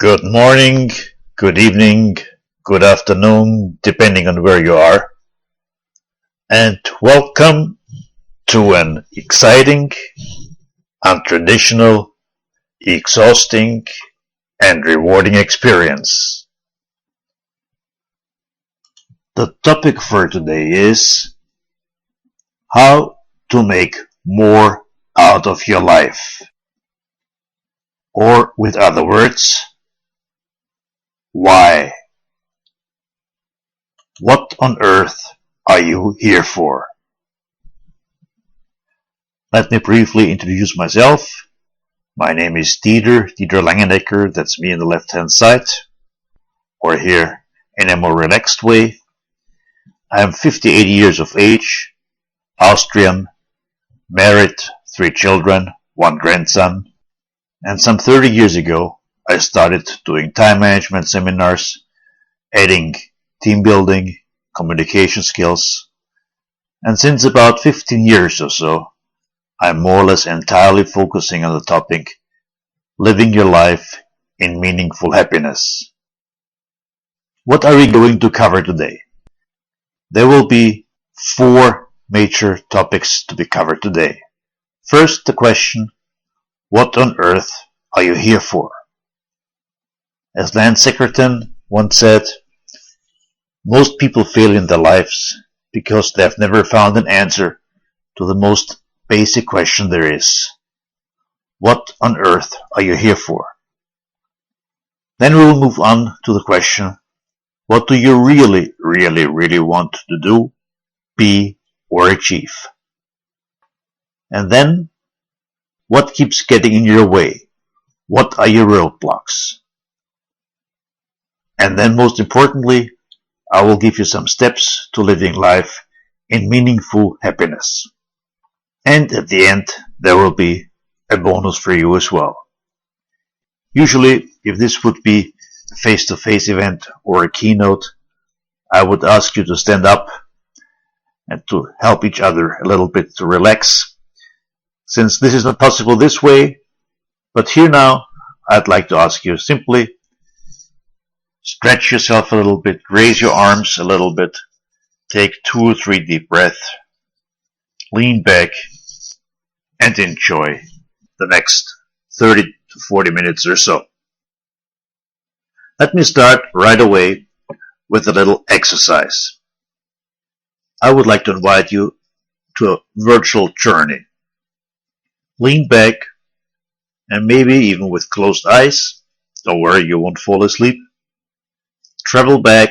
Good morning, good evening, good afternoon, depending on where you are, and welcome to an exciting, untraditional, exhausting, and rewarding experience. The topic for today is how to make more out of your life. Or, with other words, why? What on earth are you here for? Let me briefly introduce myself. My name is Dieter Langenecker, that's me on the left-hand side, or here in a more relaxed way. I am 58 years of age, Austrian, married, 3 children, 1 grandson, and some 30 years ago I started doing time management seminars, adding team building, communication skills, and since about 15 years or so, I'm more or less entirely focusing on the topic, living your life in meaningful happiness. What are we going to cover today? There will be 4 major topics to be covered today. First, the question, what on earth are you here for? As Langenecker once said, most people fail in their lives because they have never found an answer to the most basic question there is. What on earth are you here for? Then we will move on to the question, what do you really want to do, be, or achieve? And then, what keeps getting in your way? What are your roadblocks? And then most importantly, I will give you some steps to living life in meaningful happiness. And at the end, there will be a bonus for you as well. Usually, if this would be a face-to-face event or a keynote, I would ask you to stand up and to help each other a little bit to relax. Since this is not possible this way, but here now, I'd like to ask you simply, stretch yourself a little bit, raise your arms a little bit, take 2 or 3 deep breaths, lean back, and enjoy the next 30 to 40 minutes or so. Let me start right away with a little exercise. I would like to invite you to a virtual journey. Lean back, and maybe even with closed eyes, don't worry, you won't fall asleep. Travel back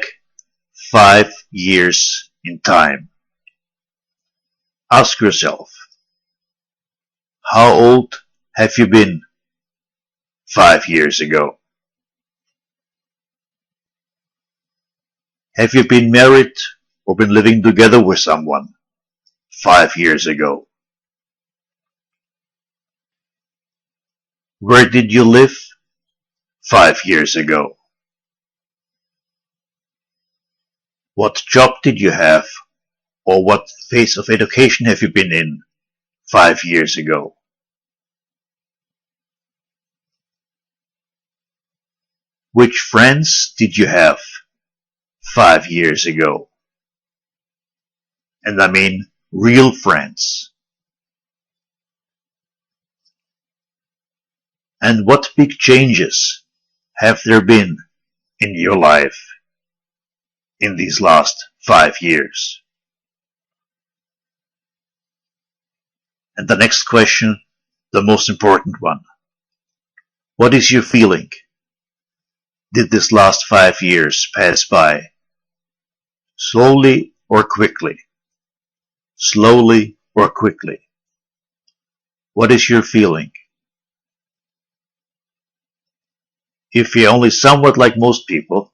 5 years in time. Ask yourself, how old have you been 5 years ago? Have you been married or been living together with someone 5 years ago? Where did you live 5 years ago? What job did you have, or what phase of education have you been in 5 years ago? Which friends did you have 5 years ago? And I mean real friends. And what big changes have there been in your life in these last 5 years? And the next question, the most important one. What is your feeling? Did this last 5 years pass by? Slowly or quickly? Slowly or quickly? What is your feeling? If you're only somewhat like most people,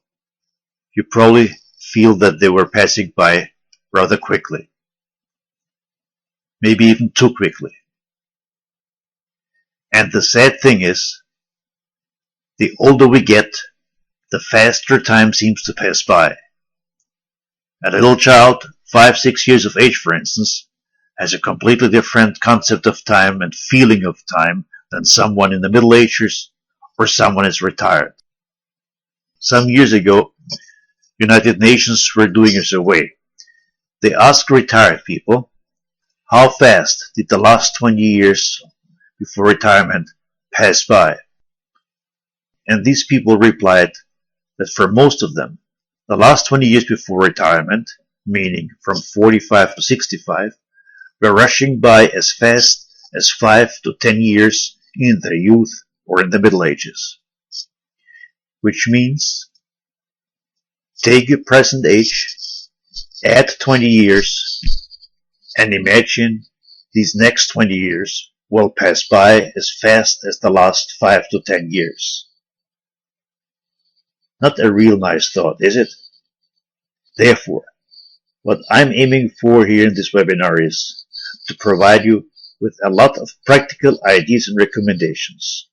you probably feel that they were passing by rather quickly. Maybe even too quickly. And the sad thing is, the older we get, the faster time seems to pass by. A little child, 5-6 years of age for instance, has a completely different concept of time and feeling of time than someone in the Middle Ages or someone is retired. Some years ago, United Nations were doing a survey. They asked retired people, how fast did the last 20 years before retirement pass by? And these people replied that for most of them, the last 20 years before retirement, meaning from 45 to 65, were rushing by as fast as 5 to 10 years in their youth or in the Middle Ages. Which means, take your present age, add 20 years, and imagine these next 20 years will pass by as fast as the last 5 to 10 years. Not a real nice thought, is it? Therefore, what I'm aiming for here in this webinar is to provide you with a lot of practical ideas and recommendations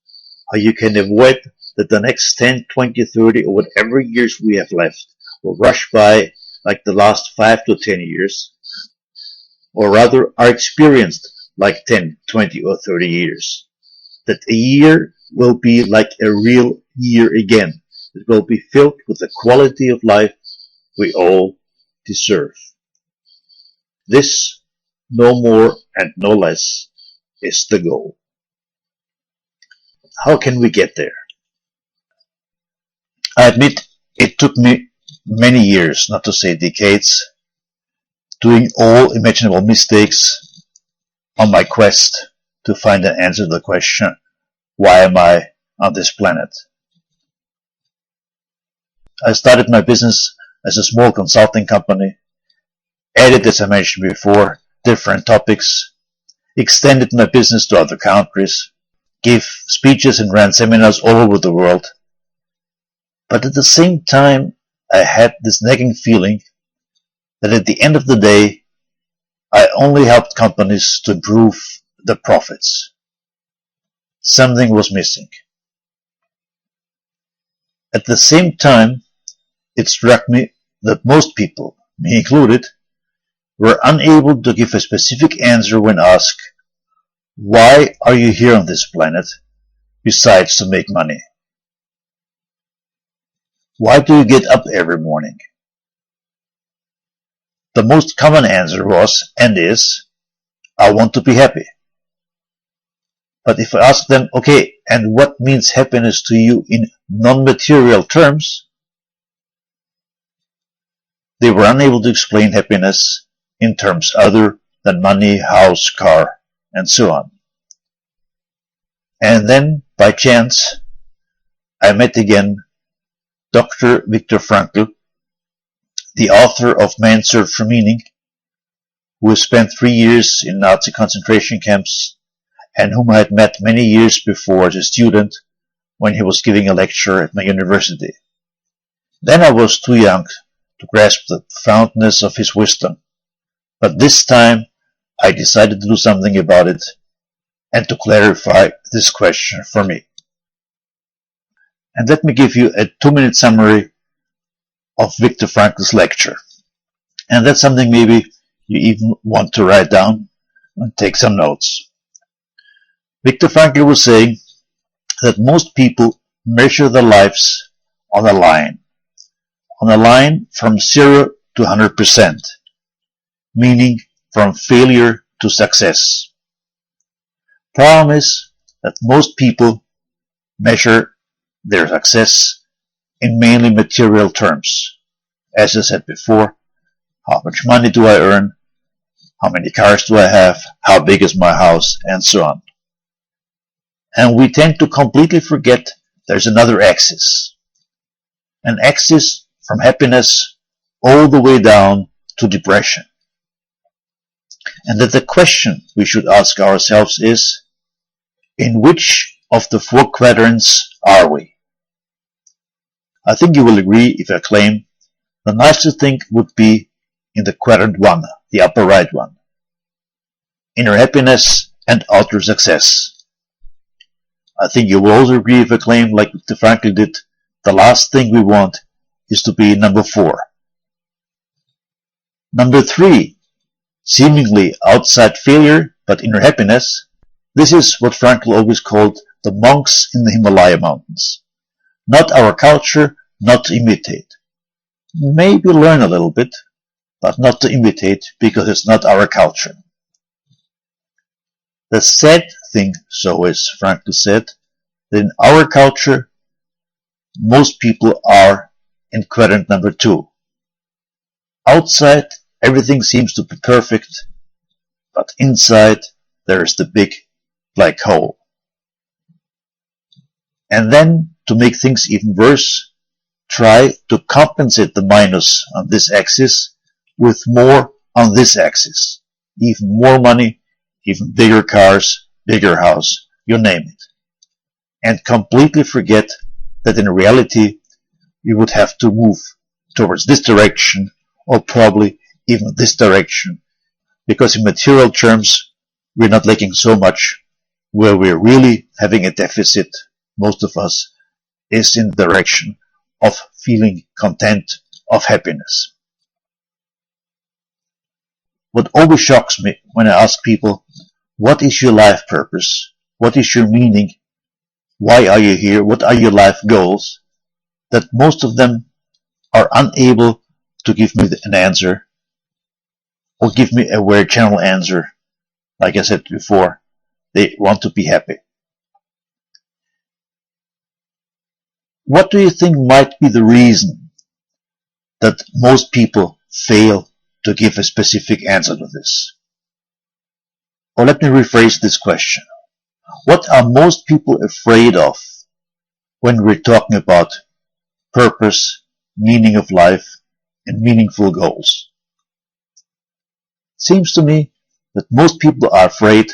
how you can avoid that the next 10, 20, 30 or whatever years we have left will rush by like the last 5 to 10 years, or rather are experienced like 10, 20 or 30 years. That a year will be like a real year again. It will be filled with the quality of life we all deserve. This, no more and no less, is the goal. How can we get there? I admit it took me many years, not to say decades, doing all imaginable mistakes on my quest to find an answer to the question, why am I on this planet? I started my business as a small consulting company, added, as I mentioned before, different topics, extended my business to other countries, gave speeches and ran seminars all over the world. But at the same time, I had this nagging feeling that at the end of the day, I only helped companies to improve their profits. Something was missing. At the same time, it struck me that most people, me included, were unable to give a specific answer when asked, why are you here on this planet besides to make money? Why do you get up every morning? The most common answer was, and is, I want to be happy. But if I ask them, okay, and what means happiness to you in non-material terms? They were unable to explain happiness in terms other than money, house, car, and so on. And then, by chance, I met again Dr. Viktor Frankl, the author of Man's Search for Meaning, who has spent 3 years in Nazi concentration camps and whom I had met many years before as a student when he was giving a lecture at my university. Then I was too young to grasp the profoundness of his wisdom, but this time I decided to do something about it and to clarify this question for me. And let me give you a 2-minute summary of Viktor Frankl's lecture. And that's something maybe you even want to write down and take some notes. Viktor Frankl was saying that most people measure their lives on a line from 0 to 100%, meaning from failure to success. Problem is that most people measure their success in mainly material terms. As I said before, how much money do I earn? How many cars do I have? How big is my house? And so on. And we tend to completely forget there's another axis. An axis from happiness all the way down to depression. And that the question we should ask ourselves is, in which of the 4 quadrants are we? I think you will agree if I claim the nicest thing would be in the quadrant 1, the upper right one. Inner happiness and outer success. I think you will also agree if I claim, like Viktor Frankl did, the last thing we want is to be number 4. Number 3, seemingly outside failure but inner happiness. This is what Frankl always called the monks in the Himalaya mountains. Not our culture, not to imitate. Maybe learn a little bit, but not to imitate because it's not our culture. The sad thing, so as Frankl said, that in our culture, most people are in quadrant number 2. Outside, everything seems to be perfect, but inside, there is the big black hole. And then, to make things even worse, try to compensate the minus on this axis with more on this axis. Even more money, even bigger cars, bigger house, you name it. And completely forget that in reality, you would have to move towards this direction or probably even this direction, because in material terms, we're not lacking so much. Where we're really having a deficit, most of us, is in the direction of feeling content, of happiness. What always shocks me when I ask people, what is your life purpose? What is your meaning? Why are you here? What are your life goals? That most of them are unable to give me an answer or give me a very general answer. Like I said before, they want to be happy. What do you think might be the reason that most people fail to give a specific answer to this? Or let me rephrase this question. What are most people afraid of when we're talking about purpose, meaning of life, and meaningful goals? It seems to me that most people are afraid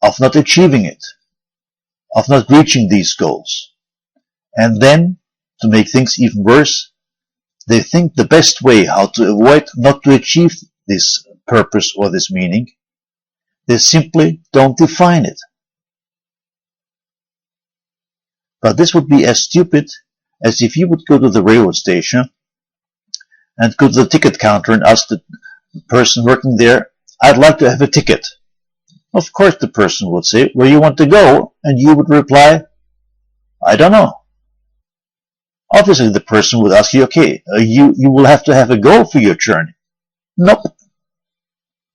of not achieving it, of not reaching these goals. And then, to make things even worse, they think the best way how to avoid not to achieve this purpose or this meaning, they simply don't define it. But this would be as stupid as if you would go to the railroad station and go to the ticket counter and ask the person working there, I'd like to have a ticket. Of course the person would say, where you want to go? And you would reply, I don't know. Obviously the person would ask you, okay, you will have to have a goal for your journey. Nope.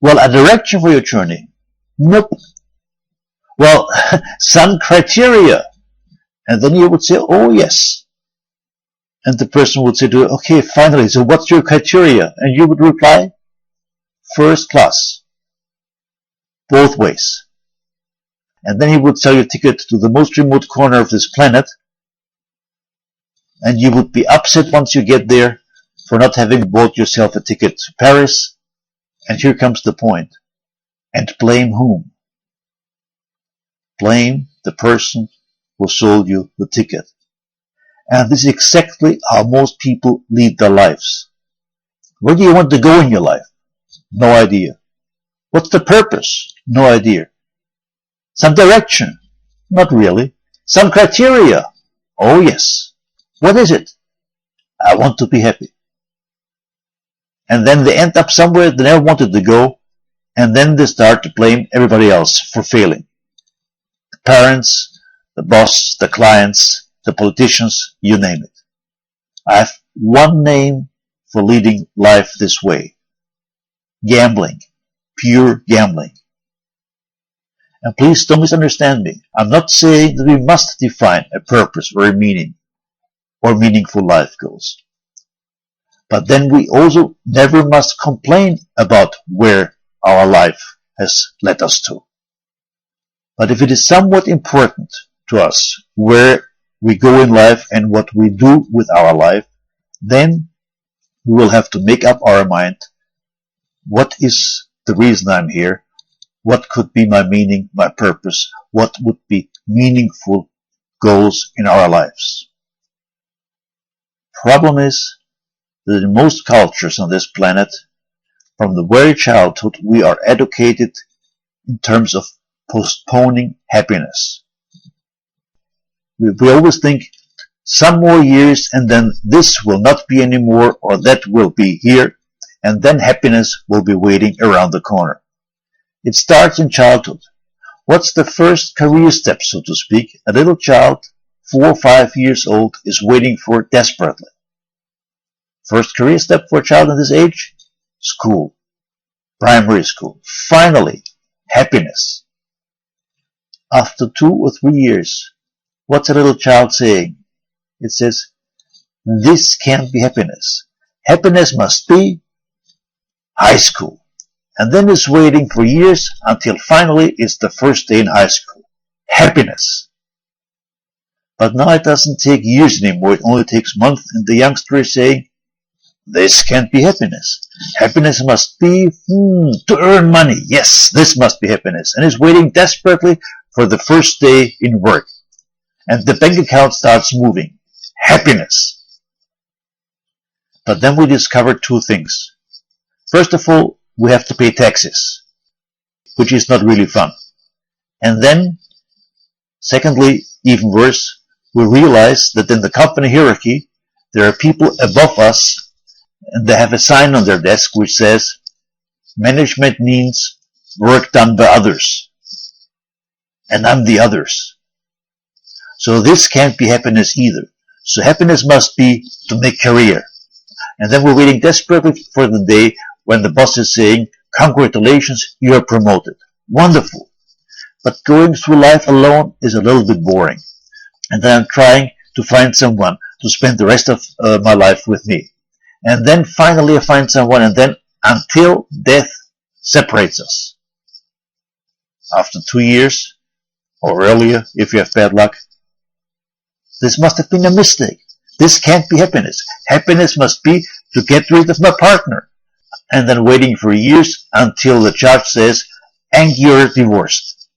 Well, a direction for your journey. Nope. Well, some criteria. And then you would say, oh yes. And the person would say to you, okay, finally, so what's your criteria? And you would reply, first class. Both ways. And then he would sell you a ticket to the most remote corner of this planet. And you would be upset once you get there for not having bought yourself a ticket to Paris. And here comes the point. And blame whom? Blame the person who sold you the ticket. And this is exactly how most people lead their lives. Where do you want to go in your life? No idea. What's the purpose? No idea. Some direction? Not really. Some criteria? Oh yes. What is it? I want to be happy. And then they end up somewhere they never wanted to go, and then they start to blame everybody else for failing. The parents, the boss, the clients, the politicians, you name it. I have one name for leading life this way. Gambling. Pure gambling. And please don't misunderstand me. I'm not saying that we must define a purpose or a meaning or meaningful life goals. But then we also never must complain about where our life has led us to. But if it is somewhat important to us where we go in life and what we do with our life, then we will have to make up our mind. What is the reason I'm here? What could be my meaning, my purpose? What would be meaningful goals in our lives? Problem is that in most cultures on this planet, from the very childhood, we are educated in terms of postponing happiness. We always think some more years and then this will not be anymore or that will be here and then happiness will be waiting around the corner. It starts in childhood. What's the first career step, so to speak? A little child 4 or 5 years old is waiting for desperately. First career step for a child in this age? School. Primary school. Finally, happiness. After 2 or 3 years, what's a little child saying? It says, this can't be happiness. Happiness must be high school. And then it's waiting for years until finally it's the first day in high school. Happiness. But now it doesn't take years anymore. It only takes months, and the youngster is saying, this can't be happiness. Happiness must be to earn money. Yes, this must be happiness. And is waiting desperately for the first day in work. And the bank account starts moving. Happiness. But then we discover 2 things. First of all, we have to pay taxes, which is not really fun. And then, secondly, even worse, we realize that in the company hierarchy, there are people above us, and they have a sign on their desk which says, management means work done by others. And I'm the others. So this can't be happiness either. So happiness must be to make career. And then we're waiting desperately for the day when the boss is saying, congratulations, you are promoted. Wonderful. But going through life alone is a little bit boring. And then I'm trying to find someone to spend the rest of my life with me. And then finally I find someone, and then until death separates us. After 2 years, or earlier, if you have bad luck, this must have been a mistake. This can't be happiness. Happiness must be to get rid of my partner. And then waiting for years until the judge says, and you're divorced.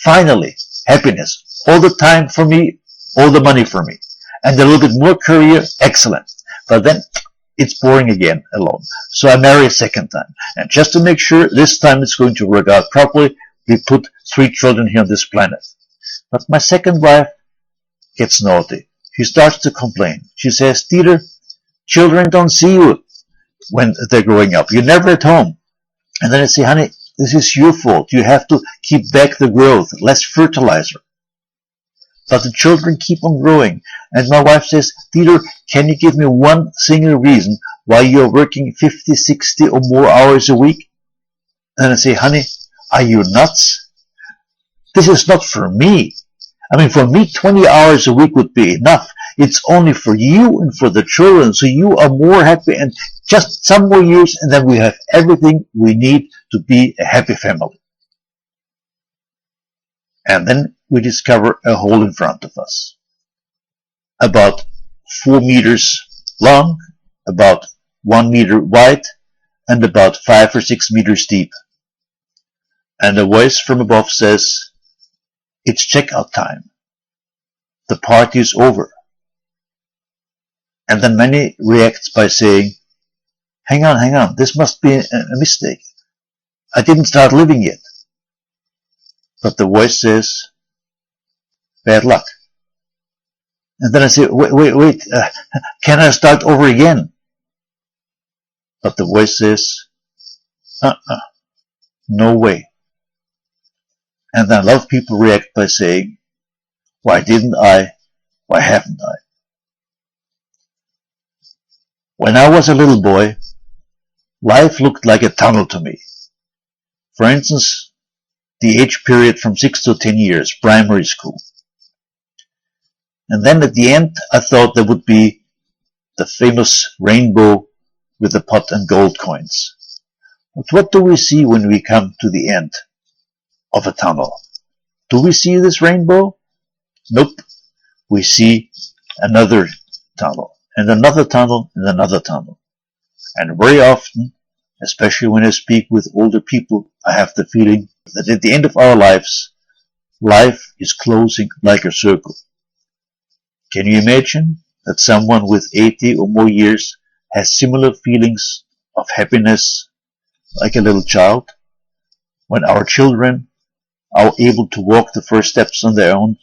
Finally, happiness. All the time for me, all the money for me. And a little bit more career, excellent. But then it's boring again alone. So I marry a second time. And just to make sure this time it's going to work out properly, we put 3 children here on this planet. But my second wife gets naughty. She starts to complain. She says, Dieter, children don't see you when they're growing up. You're never at home. And then I say, honey, this is your fault. You have to keep back the growth, less fertilizer. But the children keep on growing. And my wife says, Dieter, can you give me one single reason why you're working 50, 60 or more hours a week? And I say, honey, are you nuts? This is not for me. I mean, for me, 20 hours a week would be enough. It's only for you and for the children, so you are more happy, and just some more years, and then we have everything we need to be a happy family. And then we discover a hole in front of us. About 4 meters long, about 1 meter wide, and about 5 or 6 meters deep. And a voice from above says, it's checkout time. The party is over. And then many reacts by saying, hang on, this must be a mistake. I didn't start living yet. But the voice says, bad luck. And then I say, wait, can I start over again? But the voice says, no way. And then a lot of people react by saying, why didn't I? Why haven't I? When I was a little boy, life looked like a tunnel to me. For instance, the age period from 6 to 10 years, primary school. And then at the end, I thought there would be the famous rainbow with the pot and gold coins. But what do we see when we come to the end of a tunnel? Do we see this rainbow? Nope. We see another tunnel, and another tunnel, and another tunnel. And very often, especially when I speak with older people, I have the feeling that at the end of our lives, life is closing like a circle. Can you imagine that someone with 80 or more years has similar feelings of happiness like a little child? When our children are able to walk the first steps on their own,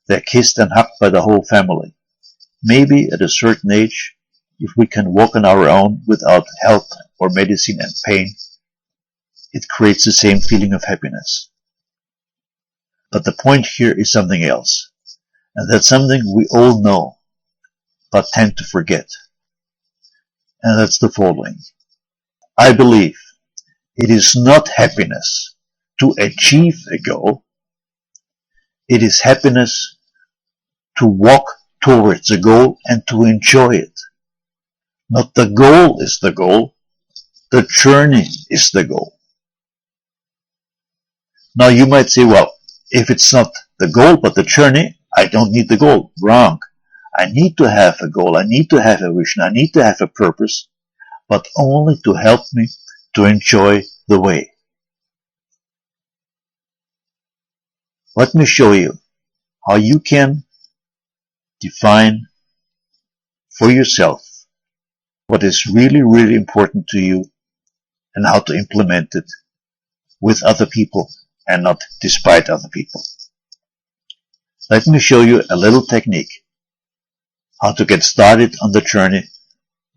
they're kissed and hugged by the whole family. Maybe at a certain age, if we can walk on our own without help or medicine and pain, it creates the same feeling of happiness. But the point here is something else. And that's something we all know, but tend to forget. And that's the following. I believe it is not happiness to achieve a goal. It is happiness to walk towards a goal and to enjoy it. Not the goal is the goal. The journey is the goal. Now you might say, well, if it's not the goal but the journey, I don't need the goal. Wrong. I need to have a goal. I need to have a vision. I need to have a purpose, but only to help me to enjoy the way. Let me show you how you can define for yourself what is really, really important to you and how to implement it with other people and not despite other people. Let me show you a little technique how to get started on the journey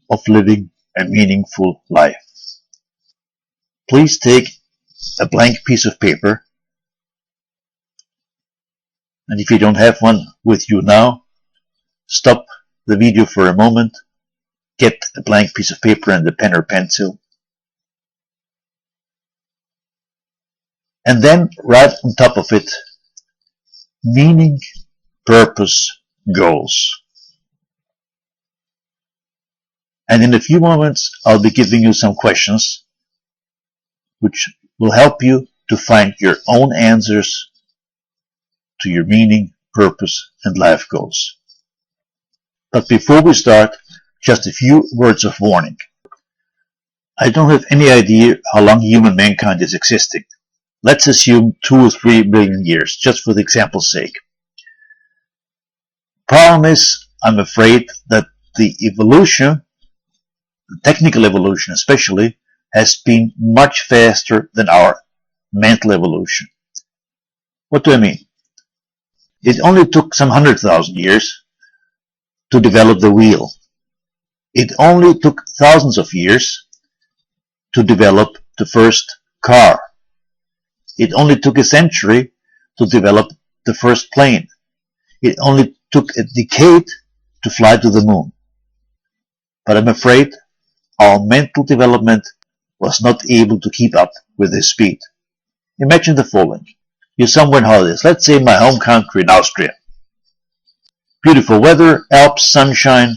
of living a meaningful life. Please take a blank piece of paper, and if you don't have one with you now, stop the video for a moment, get a blank piece of paper and a pen or pencil, and then write on top of it meaning, purpose, goals. And in a few moments I'll be giving you some questions which will help you to find your own answers to your meaning, purpose, and life goals. But before we start, just a few words of warning. I don't have any idea how long human mankind is existing. Let's assume 2 or 3 billion years, just for the example's sake. Problem is, I'm afraid that the evolution, the technical evolution especially, has been much faster than our mental evolution. What do I mean? It only took some 100,000 years to develop the wheel. It only took thousands of years to develop the first car. It only took a century to develop the first plane. It only took a decade to fly to the moon. But I'm afraid our mental development was not able to keep up with this speed. Imagine the following. You're somewhere in holidays, let's say my home country in Austria. Beautiful weather, Alps, sunshine,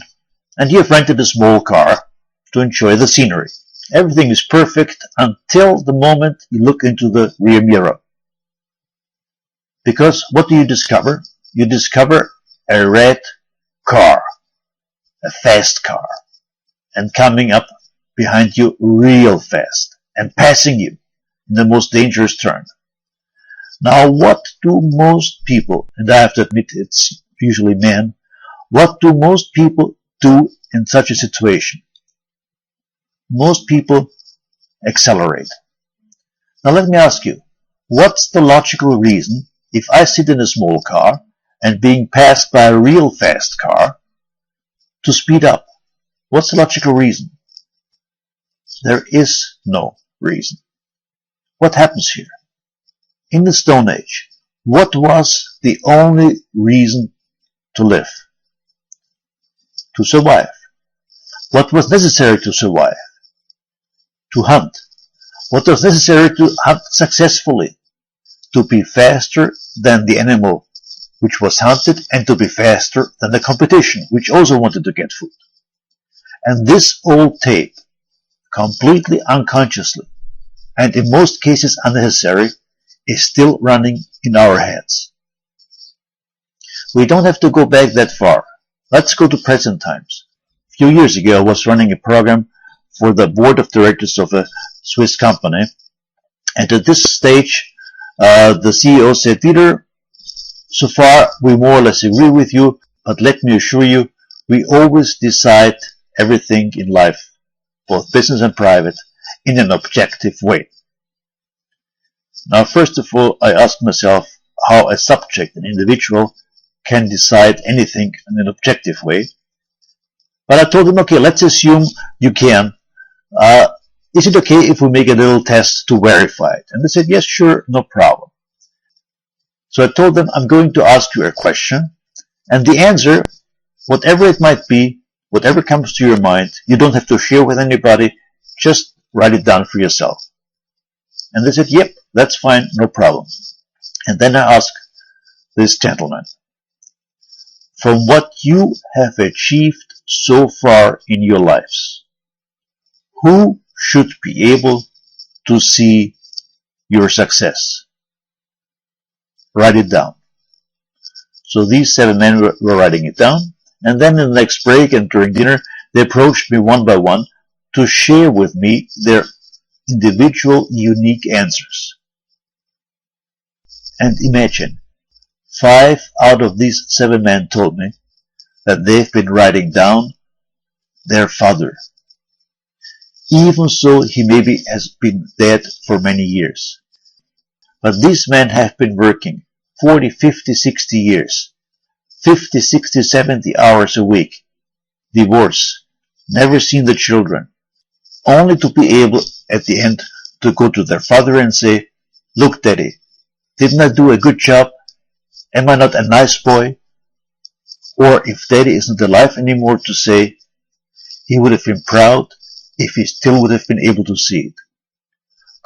and you've rented a small car to enjoy the scenery. Everything is perfect until the moment you look into the rear mirror. Because what do you discover? You discover a red car, a fast car, and coming up behind you real fast and passing you in the most dangerous turn. Now what do most people, and I have to admit it's usually men, what do most people do in such a situation? Most people accelerate. Now let me ask you, what's the logical reason if I sit in a small car and being passed by a real fast car to speed up? What's the logical reason? There is no reason. What happens here? In the Stone Age, what was the only reason to live? To survive. What was necessary to survive? To hunt. What was necessary to hunt successfully? To be faster than the animal which was hunted and to be faster than the competition which also wanted to get food. And this old tape, completely unconsciously, and in most cases unnecessary, is still running in our heads. We don't have to go back that far. Let's go to present times. A few years ago, I was running a program for the board of directors of a Swiss company, and at this stage, the CEO said, Viktor, so far we more or less agree with you, but let me assure you, we always decide everything in life, both business and private, in an objective way. Now, first of all, I asked myself how a subject, an individual, can decide anything in an objective way. But I told him, okay, let's assume you can. Is it okay if we make a little test to verify it? And they said, yes, sure, no problem. So I told them, I'm going to ask you a question, And the answer, whatever it might be, whatever comes to your mind, you don't have to share with anybody, just write it down for yourself. And they said, yep, that's fine, no problem. And then I asked this gentleman, from what you have achieved so far in your lives, who should be able to see your success? Write it down. So these 7 men were writing it down, and then in the next break and during dinner, they approached me one by one to share with me their individual, unique answers. And imagine, 5 out of these 7 men told me that they've been writing down their father. Even so, he maybe has been dead for many years. But these men have been working 40, 50, 60 years, 50, 60, 70 hours a week, divorce, never seen the children, only to be able at the end to go to their father and say, look, Daddy, didn't I do a good job? Am I not a nice boy? Or if Daddy isn't alive anymore, to say he would have been proud if he still would have been able to see it.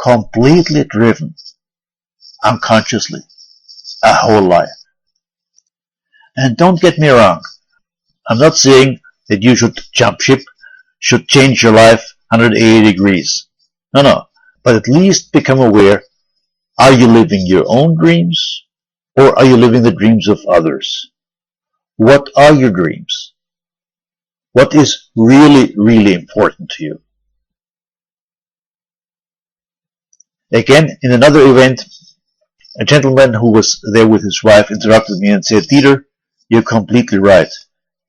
Completely driven, unconsciously, a whole life. And don't get me wrong, I'm not saying that you should jump ship, should change your life 180 degrees. No. But at least become aware, are you living your own dreams, or are you living the dreams of others? What are your dreams? What is really, really important to you? Again, in another event, a gentleman who was there with his wife interrupted me and said, Dieter, you're completely right.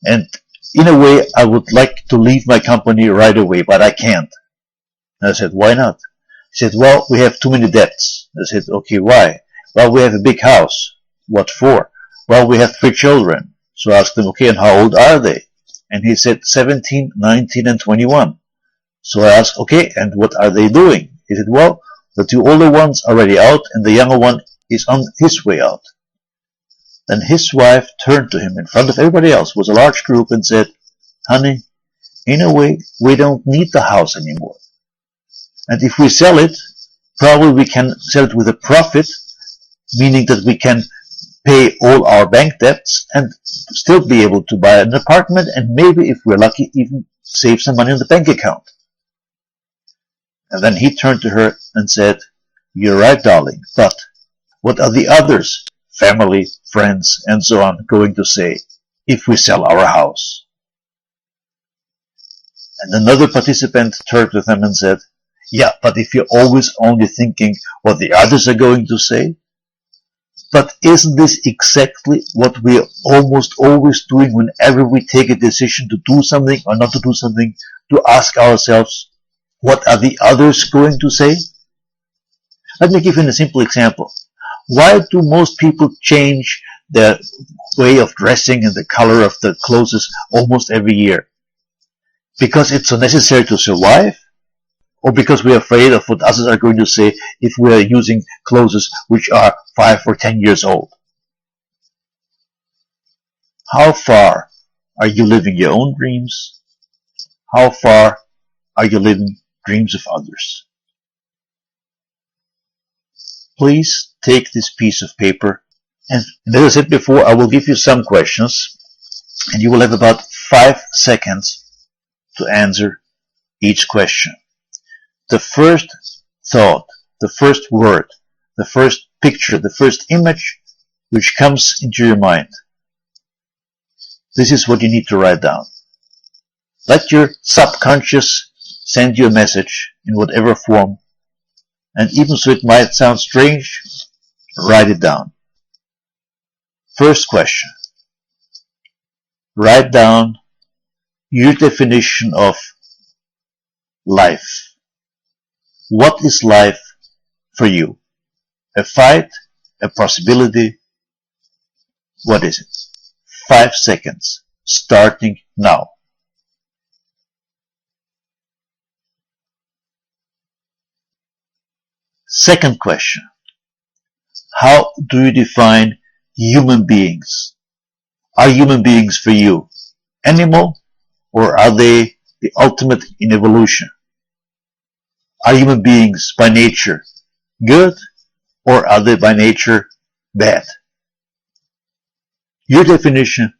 And in a way, I would like to leave my company right away, but I can't. And I said, why not? He said, well, we have too many debts. I said, okay, why? Well, we have a big house. What for? Well, we have 3 children. So I asked him, okay, and how old are they? And he said 17, 19, and 21. So I asked, okay, and what are they doing? He said, well, the 2 older ones are already out, and the younger one is on his way out. Then his wife turned to him in front of everybody else, was a large group, and said, honey, in a way, we don't need the house anymore. And if we sell it, probably we can sell it with a profit, meaning that we can pay all our bank debts and still be able to buy an apartment, and maybe, if we're lucky, even save some money in the bank account. And then he turned to her and said, you're right, darling, but what are the others, family, friends, and so on, going to say if we sell our house? And another participant turned to them and said, yeah, but if you're always only thinking what the others are going to say, but isn't this exactly what we are almost always doing whenever we take a decision to do something or not to do something, to ask ourselves, what are the others going to say? Let me give you a simple example. Why do most people change their way of dressing and the color of the clothes almost every year? Because it's so necessary to survive? Or because we are afraid of what others are going to say if we are using clothes which are 5 or 10 years old? How far are you living your own dreams? How far are you living dreams of others? Please take this piece of paper, and as I said before, I will give you some questions, and you will have about 5 seconds to answer each question. The first thought, the first word, the first picture, the first image which comes into your mind, this is what you need to write down. Let your subconscious send you a message in whatever form, and even so it might sound strange, write it down. First question. Write down your definition of life. What is life for you? A fight? A possibility? What is it? 5 seconds, starting now. Second question. How do you define human beings? Are human beings for you animal, or are they the ultimate in evolution? Are human beings by nature good, or are they by nature bad? Your definition,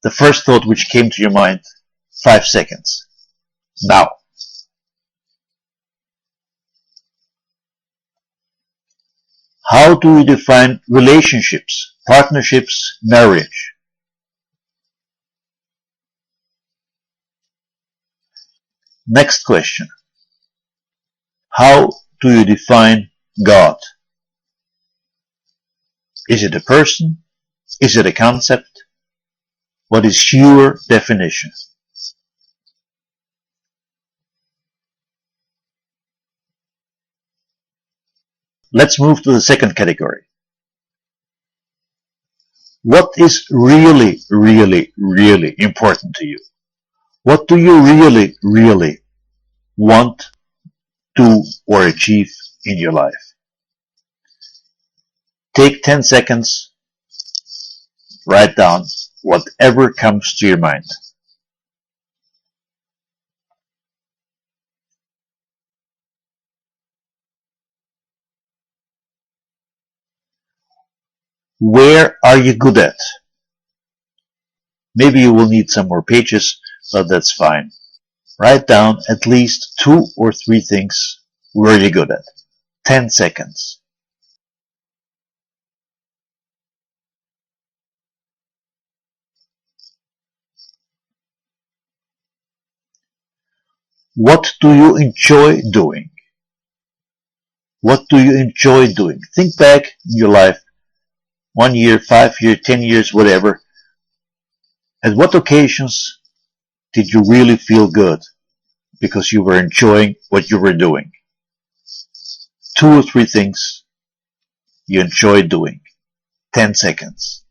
the first thought which came to your mind, 5 seconds. Now. How do you define relationships, partnerships, marriage? Next question. How do you define God? Is it a person? Is it a concept? What is your definition? Let's move to the second category. What is really, really, really important to you? What do you really, really want, do, or achieve in your life? Take 10 seconds, write down whatever comes to your mind. Where are you good at? Maybe you will need some more pages, but that's fine. Write down at least 2 or 3 things where you're good at. 10 seconds. What do you enjoy doing? What do you enjoy doing? Think back in your life, 1 year, 5 years, 10 years, whatever. At what occasions did you really feel good because you were enjoying what you were doing? 2 or 3 things you enjoy doing. 10 seconds.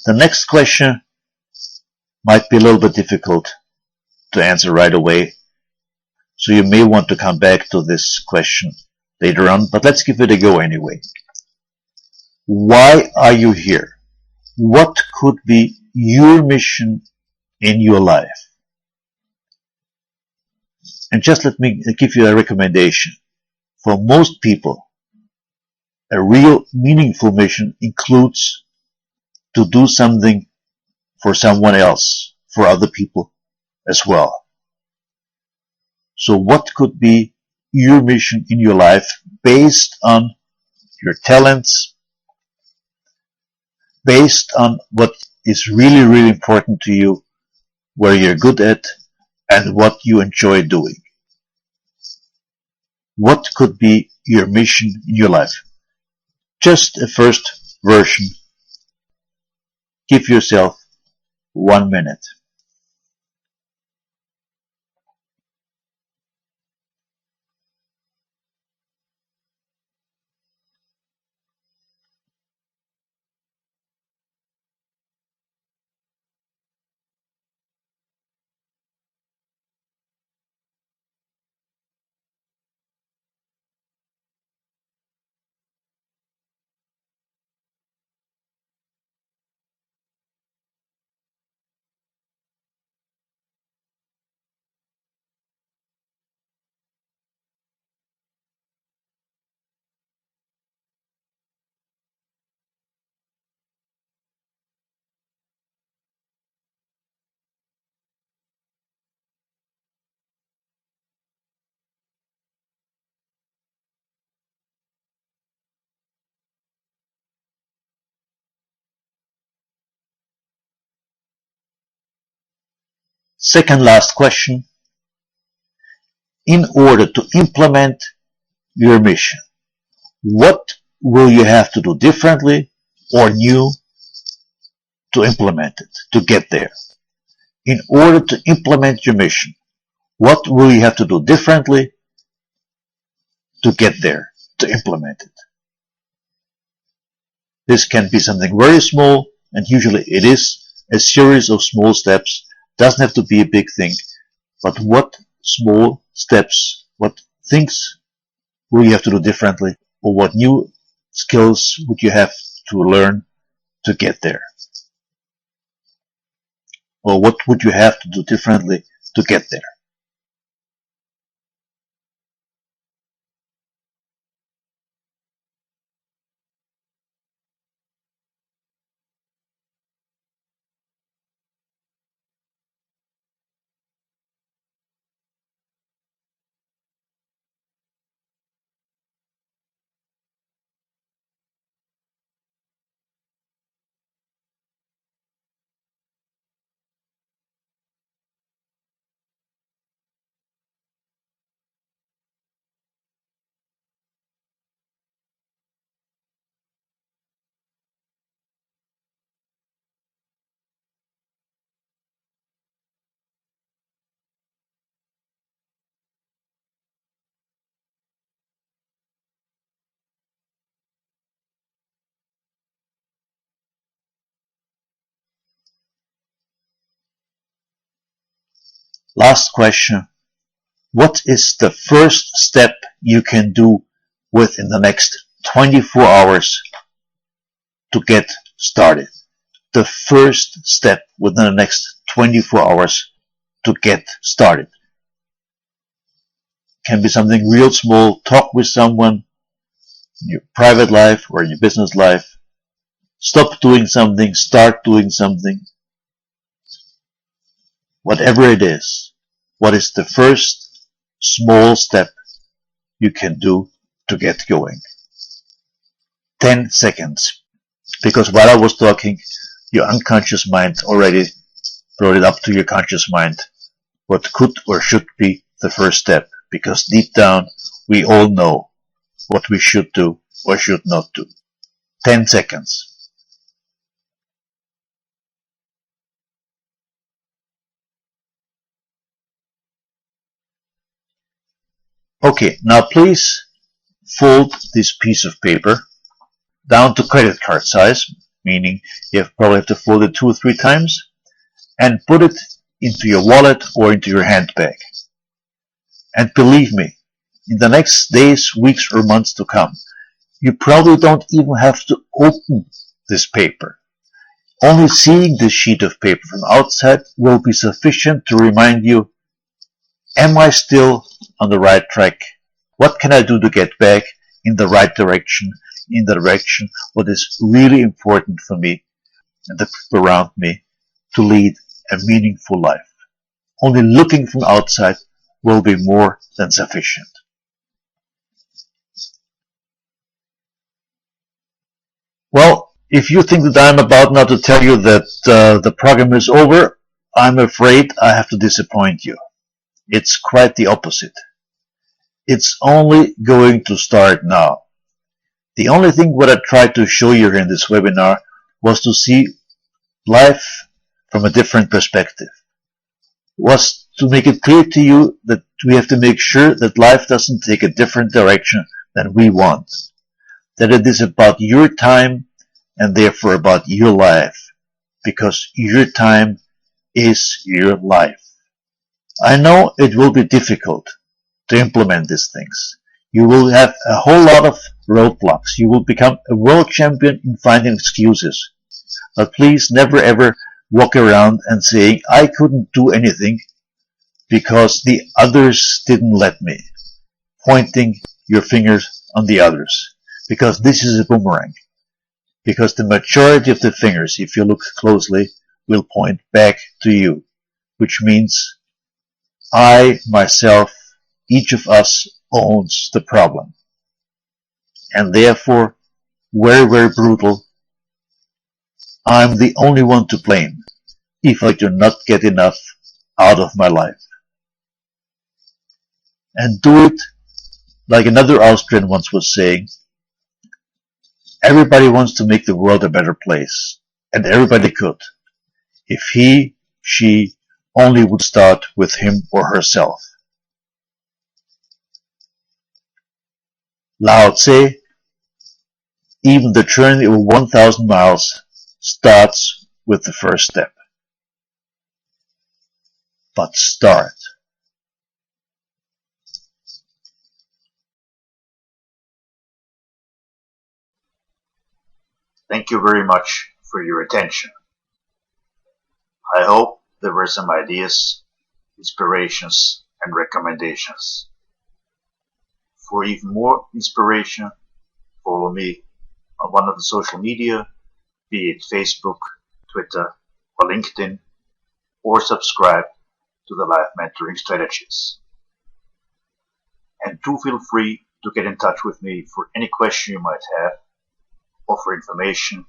The next question might be a little bit difficult to answer right away, so you may want to come back to this question later on, but let's give it a go anyway. Why are you here? What could be your mission in your life? And just let me give you a recommendation. For most people, a real meaningful mission includes to do something for someone else, for other people as well. So what could be your mission in your life based on your talents, based on what is really, really important to you, where you're good at, and what you enjoy doing? What could be your mission in your life? Just a first version. Give yourself 1 minute. Second last question. In order to implement your mission, what will you have to do differently or new to implement it, to get there? In order to implement your mission, what will you have to do differently to get there, to implement it? This can be something very small, and usually it is a series of small steps. Doesn't have to be a big thing, but what small steps, what things will you have to do differently, or what new skills would you have to learn to get there? Or what would you have to do differently to get there? Last question. What is the first step you can do within the next 24 hours to get started? The first step within the next 24 hours to get started. Can be something real small. Talk with someone in your private life or in your business life. Stop doing something, start doing something. Whatever it is, what is the first small step you can do to get going? 10 seconds. Because while I was talking, your unconscious mind already brought it up to your conscious mind what could or should be the first step. Because deep down, we all know what we should do or should not do. 10 seconds. Okay, now please fold this piece of paper down to credit card size, meaning you probably have to fold it 2 or 3 times, and put it into your wallet or into your handbag. And believe me, in the next days, weeks, or months to come, you probably don't even have to open this paper. Only seeing this sheet of paper from outside will be sufficient to remind you, am I still on the right track? What can I do to get back in the right direction, in the direction what is really important for me and the people around me to lead a meaningful life? Only looking from outside will be more than sufficient. Well, if you think that I'm about now to tell you that the program is over, I'm afraid I have to disappoint you. It's quite the opposite. It's only going to start now. The only thing what I tried to show you here in this webinar was to see life from a different perspective. Was to make it clear to you that we have to make sure that life doesn't take a different direction than we want. That it is about your time and therefore about your life. Because your time is your life. I know it will be difficult to implement these things. You will have a whole lot of roadblocks. You will become a world champion in finding excuses. But please never ever walk around and saying, I couldn't do anything because the others didn't let me. Pointing your fingers on the others. Because this is a boomerang. Because the majority of the fingers, if you look closely, will point back to you. Which means I, myself, each of us owns the problem. And therefore, very, very brutal, I'm the only one to blame if I do not get enough out of my life. And do it like another Austrian once was saying, everybody wants to make the world a better place. And everybody could. If he, she, only would start with him or herself. Lao Tse, even the journey of 1,000 miles starts with the first step. But start. Thank you very much for your attention. I hope there were some ideas, inspirations, and recommendations. For even more inspiration, follow me on one of the social media, be it Facebook, Twitter, or LinkedIn, or subscribe to the Life Mentoring Strategies. And do feel free to get in touch with me for any question you might have, or for information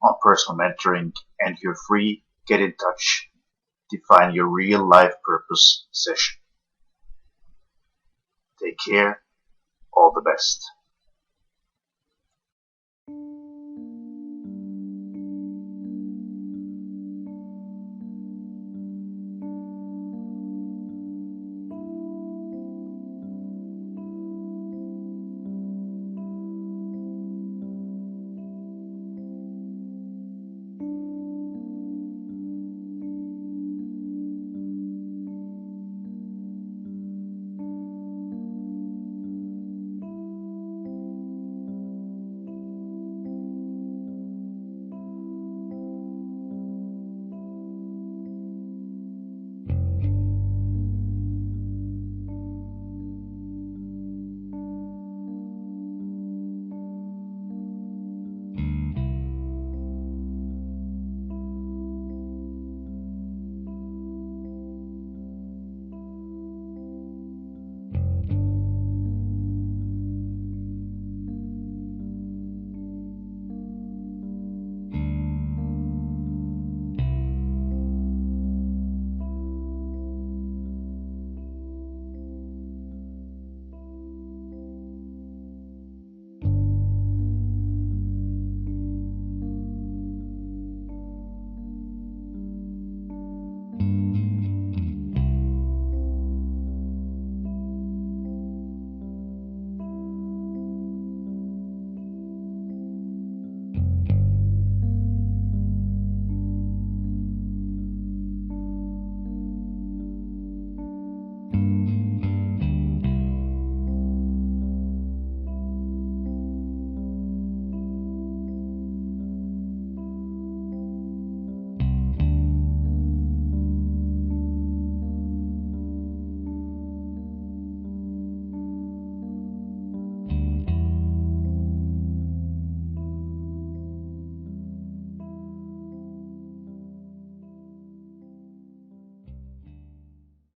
on personal mentoring and your free Get in Touch, Define Your Real Life Purpose session. Take care. All the best.